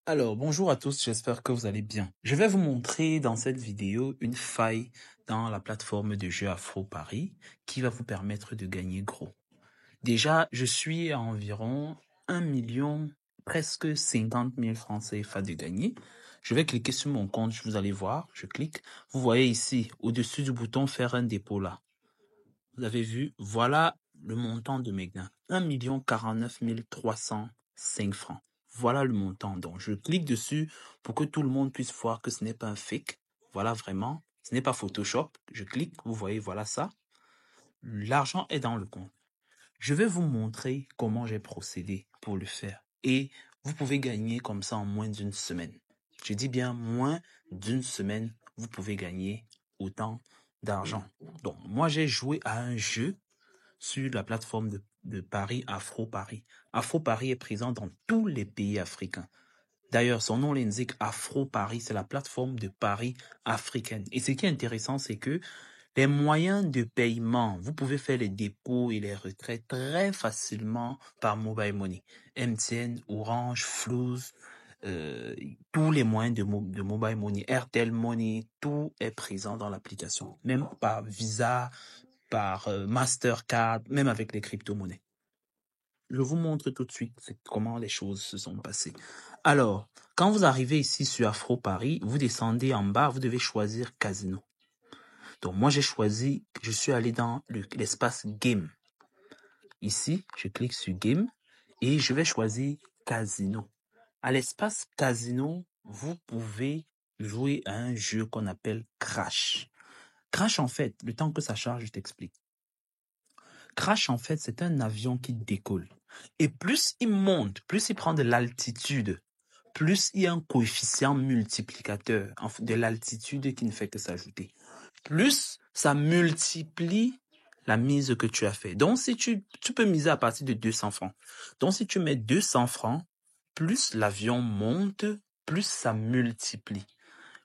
Alors, bonjour à tous, j'espère que vous allez bien. Je vais vous montrer dans cette vidéo une faille dans la plateforme de jeu Afro Paris qui va vous permettre de gagner gros. Déjà, je suis à environ 1 million, presque 50 000 francs CFA de gagner. Je vais cliquer sur mon compte, vous allez voir, je clique. Vous voyez ici, au-dessus du bouton faire un dépôt là. Vous avez vu, voilà le montant de mes gains. 1 49 305 francs. Voilà le montant. Donc, je clique dessus pour que tout le monde puisse voir que ce n'est pas un fake. Voilà vraiment. Ce n'est pas Photoshop. Je clique, vous voyez, voilà ça. L'argent est dans le compte. Je vais vous montrer comment j'ai procédé pour le faire. Et vous pouvez gagner comme ça en moins d'une semaine. Je dis bien moins d'une semaine, vous pouvez gagner autant d'argent. Donc, moi, j'ai joué à un jeu sur la plateforme de Paris, Afro Paris. Afro Paris est présent dans tous les pays africains. D'ailleurs, son nom l'indique, Afro Paris, c'est la plateforme de Paris africaine. Et ce qui est intéressant, c'est que les moyens de paiement, vous pouvez faire les dépôts et les retraits très facilement par Mobile Money. MTN, Orange, Flouz, tous les moyens de Mobile Money, Airtel Money, tout est présent dans l'application. Même par Visa, par Mastercard, même avec les crypto-monnaies. Je vous montre tout de suite comment les choses se sont passées. Alors, quand vous arrivez ici sur Afro Paris, vous descendez en bas, vous devez choisir Casino. Donc moi j'ai choisi, je suis allé dans l'espace Game. Ici, je clique sur Game et je vais choisir Casino. À l'espace Casino, vous pouvez jouer à un jeu qu'on appelle Crash. Crash, en fait, le temps que ça charge, je t'explique. Crash, en fait, c'est un avion qui décolle. Et plus il monte, plus il prend de l'altitude, plus il y a un coefficient multiplicateur de l'altitude qui ne fait que s'ajouter. Plus ça multiplie la mise que tu as fait. Donc, si tu peux miser à partir de 200 francs. Donc, si tu mets 200 francs, plus l'avion monte, plus ça multiplie.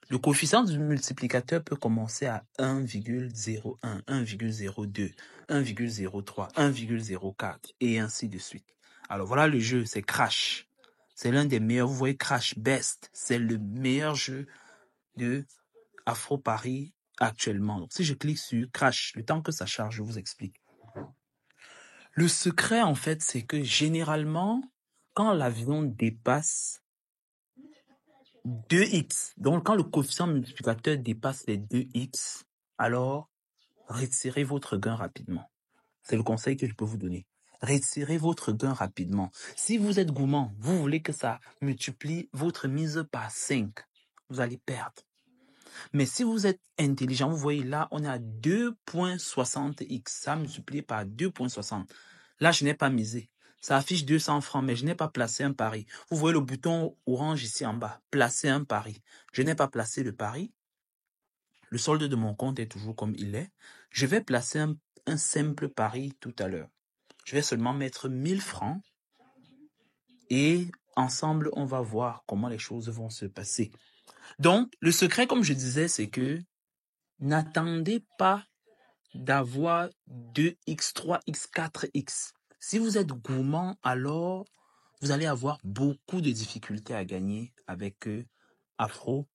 Le coefficient du multiplicateur peut commencer à 1,01, 1,02, 1,03, 1,04 et ainsi de suite. Alors voilà le jeu, c'est Crash. C'est l'un des meilleurs, vous voyez Crash Best, c'est le meilleur jeu de Afro Paris actuellement. Donc si je clique sur Crash, le temps que ça charge, je vous explique. Le secret en fait, c'est que généralement, quand l'avion dépasse 2x. Donc, quand le coefficient multiplicateur dépasse les 2x, alors retirez votre gain rapidement. C'est le conseil que je peux vous donner. Retirez votre gain rapidement. Si vous êtes gourmand, vous voulez que ça multiplie votre mise par 5, vous allez perdre. Mais si vous êtes intelligent, vous voyez là, on est à 2,60x. Ça multiplie par 2,60. Là, je n'ai pas misé. Ça affiche 200 francs, mais je n'ai pas placé un pari. Vous voyez le bouton orange ici en bas. Placer un pari. Je n'ai pas placé le pari. Le solde de mon compte est toujours comme il est. Je vais placer un simple pari tout à l'heure. Je vais seulement mettre 1000 francs. Et ensemble, on va voir comment les choses vont se passer. Donc, le secret, comme je disais, c'est que n'attendez pas d'avoir 2x, 3x, 4x. Si vous êtes gourmand, alors vous allez avoir beaucoup de difficultés à gagner avec Afro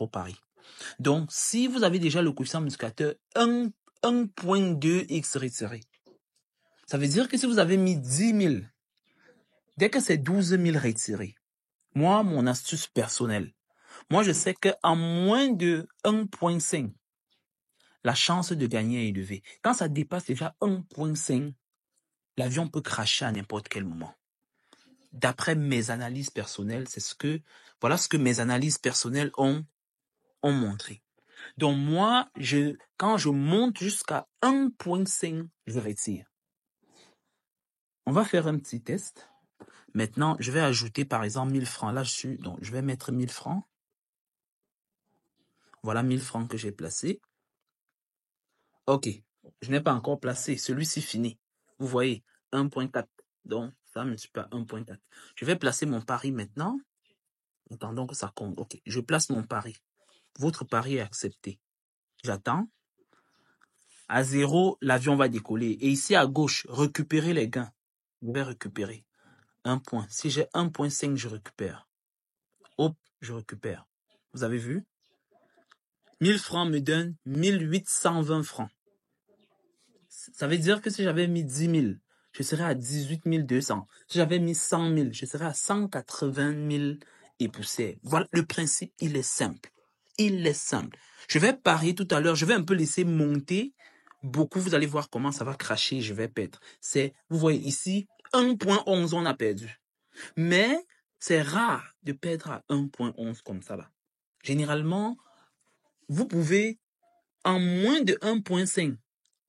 Paris. Donc, si vous avez déjà le coefficient multiplicateur 1,2x retiré, ça veut dire que si vous avez mis 10 000, dès que c'est 12 000 retirés, moi, mon astuce personnelle, moi, je sais qu'en moins de 1,5, la chance de gagner est élevée. Quand ça dépasse déjà 1,5, l'avion peut cracher à n'importe quel moment. D'après mes analyses personnelles, voilà ce que mes analyses personnelles ont montré. Donc moi, quand je monte jusqu'à 1,5, je retire. On va faire un petit test. Maintenant, je vais ajouter par exemple 1000 francs. Là, donc je vais mettre 1000 francs. Voilà 1000 francs que j'ai placés. Ok, je n'ai pas encore placé. Celui-ci fini. Vous voyez, 1,4. Donc, ça multiplie par 1,4. Je vais placer mon pari maintenant. Attendons que ça compte. Ok, je place mon pari. Votre pari est accepté. J'attends. À 0, l'avion va décoller. Et ici à gauche, récupérer les gains. Je vais récupérer 1 point. Si j'ai 1,5, je récupère. Hop, je récupère. Vous avez vu? 1000 francs me donne 1820 francs. Ça veut dire que si j'avais mis 10 000, je serais à 18 200. Si j'avais mis 100 000, je serais à 180 000 et poussière. Voilà, le principe, il est simple. Il est simple. Je vais parier tout à l'heure, je vais un peu laisser monter. Beaucoup, vous allez voir comment ça va cracher, je vais perdre. Vous voyez ici, 1.11, on a perdu. Mais c'est rare de perdre à 1.11 comme ça là. Généralement, vous pouvez, en moins de 1.5,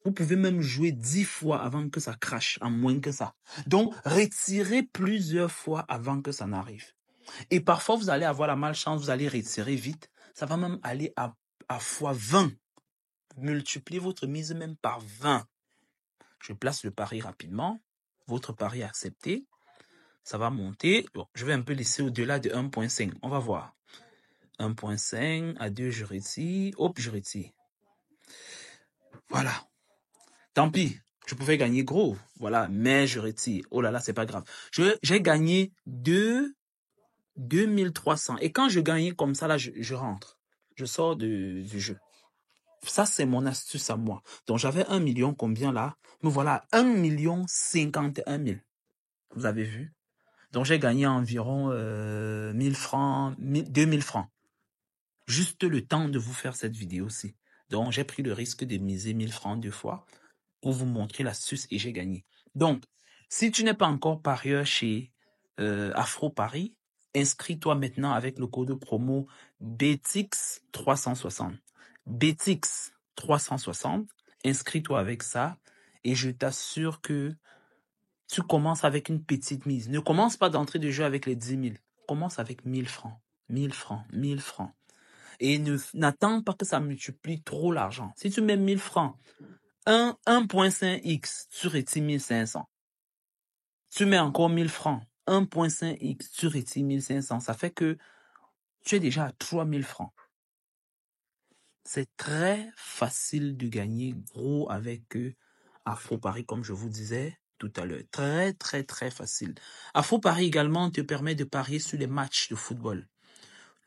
vous pouvez même jouer 10 fois avant que ça crache, en moins que ça. Donc, retirez plusieurs fois avant que ça n'arrive. Et parfois, vous allez avoir la malchance, vous allez retirer vite. Ça va même aller à fois 20. Multipliez votre mise même par 20. Je place le pari rapidement. Votre pari accepté. Ça va monter. Bon, je vais un peu laisser au-delà de 1.5. On va voir. 1.5, à 2, je retire. Hop, je retire. Voilà. Tant pis. Je pouvais gagner gros. Voilà. Mais je retire. Oh là là, c'est pas grave. J'ai gagné 2300. Et quand je gagnais comme ça, là, je rentre. Je sors du jeu. Ça, c'est mon astuce à moi. Donc, j'avais 1 million combien là? Me voilà, 1 051 000. Vous avez vu? Donc, j'ai gagné environ 1000 francs, 2000 francs. Juste le temps de vous faire cette vidéo-ci. Donc, j'ai pris le risque de miser 1000 francs 2 fois pour vous montrer l'astuce et j'ai gagné. Donc, si tu n'es pas encore parieur chez Afro Paris, inscris-toi maintenant avec le code promo BETIX360. BETIX360, inscris-toi avec ça et je t'assure que tu commences avec une petite mise. Ne commence pas d'entrée de jeu avec les 10 000. Commence avec 1000 francs. 1000 francs, 1000 francs. Et n'attends pas que ça multiplie trop l'argent. Si tu mets 1000 francs, 1.5x, tu retires 1500. Tu mets encore 1000 francs, 1.5x, tu retires 1500. Ça fait que tu es déjà à 3000 francs. C'est très facile de gagner gros avec Afro Paris, comme je vous disais tout à l'heure. Très, très, très facile. Afro Paris également te permet de parier sur les matchs de football.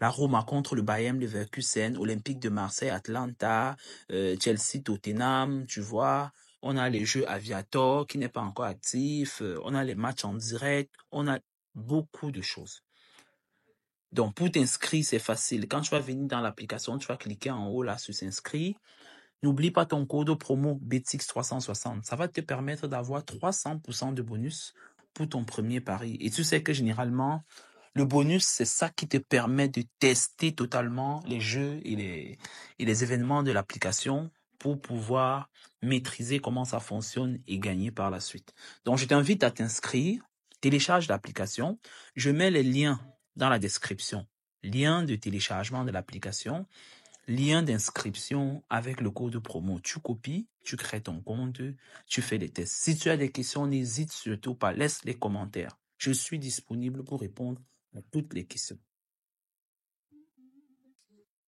La Roma contre le Bayern Leverkusen, Olympique de Marseille, Atlanta, Chelsea, Tottenham, tu vois. On a les jeux Aviator qui n'est pas encore actif. On a les matchs en direct. On a beaucoup de choses. Donc, pour t'inscrire, c'est facile. Quand tu vas venir dans l'application, tu vas cliquer en haut là sur s'inscrire. N'oublie pas ton code promo BETIX360. Ça va te permettre d'avoir 300% de bonus pour ton premier pari. Et tu sais que généralement, le bonus, c'est ça qui te permet de tester totalement les jeux et les événements de l'application pour pouvoir maîtriser comment ça fonctionne et gagner par la suite. Donc, je t'invite à t'inscrire, télécharge l'application. Je mets les liens dans la description. Lien de téléchargement de l'application, lien d'inscription avec le code promo. Tu copies, tu crées ton compte, tu fais les tests. Si tu as des questions, n'hésite surtout pas, laisse les commentaires. Je suis disponible pour répondre à toutes les questions.